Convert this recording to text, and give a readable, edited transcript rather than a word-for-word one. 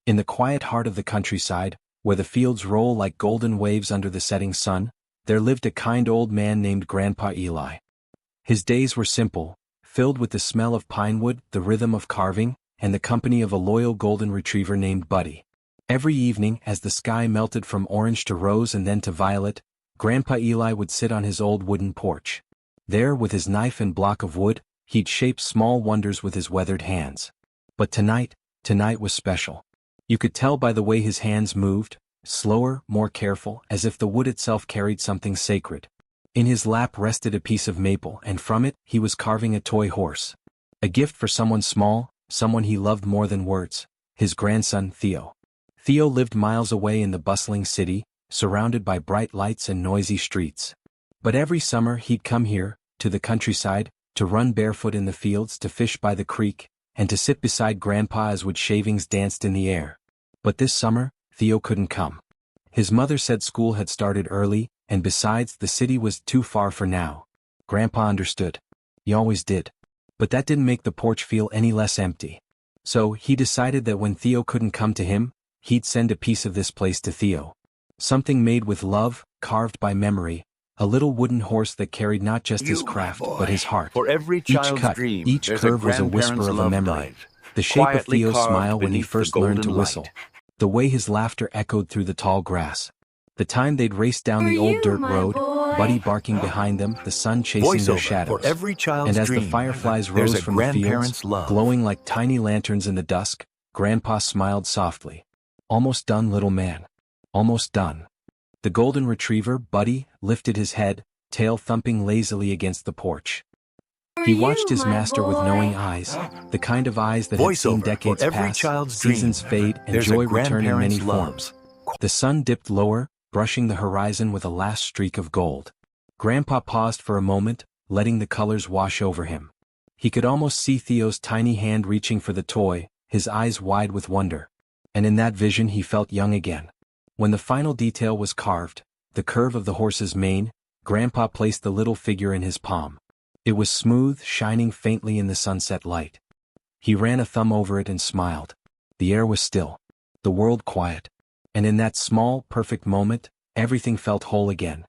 In the quiet heart of the countryside, where the fields roll like golden waves under the setting sun, there lived a kind old man named Grandpa Eli. His days were simple, filled with the smell of pine wood, the rhythm of carving, and the company of a loyal golden retriever named Buddy. Every evening, as the sky melted from orange to rose and then to violet, Grandpa Eli would sit on his old wooden porch. There, with his knife and block of wood, he'd shape small wonders with his weathered hands. But tonight was special. You could tell by the way his hands moved, slower, more careful, as if the wood itself carried something sacred. In his lap rested a piece of maple, and from it he was carving a toy horse. A gift for someone small, someone he loved more than words, his grandson Theo. Theo lived miles away in the bustling city, surrounded by bright lights and noisy streets. But every summer he'd come here, to the countryside, to run barefoot in the fields, to fish by the creek, and to sit beside Grandpa as wood shavings danced in the air. But this summer, Theo couldn't come. His mother said school had started early, and besides, the city was too far for now. Grandpa understood. He always did. But that didn't make the porch feel any less empty. So he decided that when Theo couldn't come to him, he'd send a piece of this place to Theo. Something made with love, carved by memory, a little wooden horse that carried not just his craft, but his heart. For every child's dream, each curve was a whisper of a memory. The shape of Theo's smile when he first learned to whistle. The way his laughter echoed through the tall grass. The time they'd raced down the old dirt road, Buddy barking behind them, the sun chasing their shadows. And as the fireflies rose from the fields, glowing like tiny lanterns in the dusk, Grandpa smiled softly. Almost done, little man. Almost done. The golden retriever, Buddy, lifted his head, tail thumping lazily against the porch. He watched his master with knowing eyes, the kind of eyes that had seen decades pass, seasons fade, and joy return in many forms. The sun dipped lower, brushing the horizon with a last streak of gold. Grandpa paused for a moment, letting the colors wash over him. He could almost see Theo's tiny hand reaching for the toy, his eyes wide with wonder. And in that vision he felt young again. When the final detail was carved, the curve of the horse's mane, Grandpa placed the little figure in his palm. It was smooth, shining faintly in the sunset light. He ran a thumb over it and smiled. The air was still. The world quiet. And in that small, perfect moment, everything felt whole again.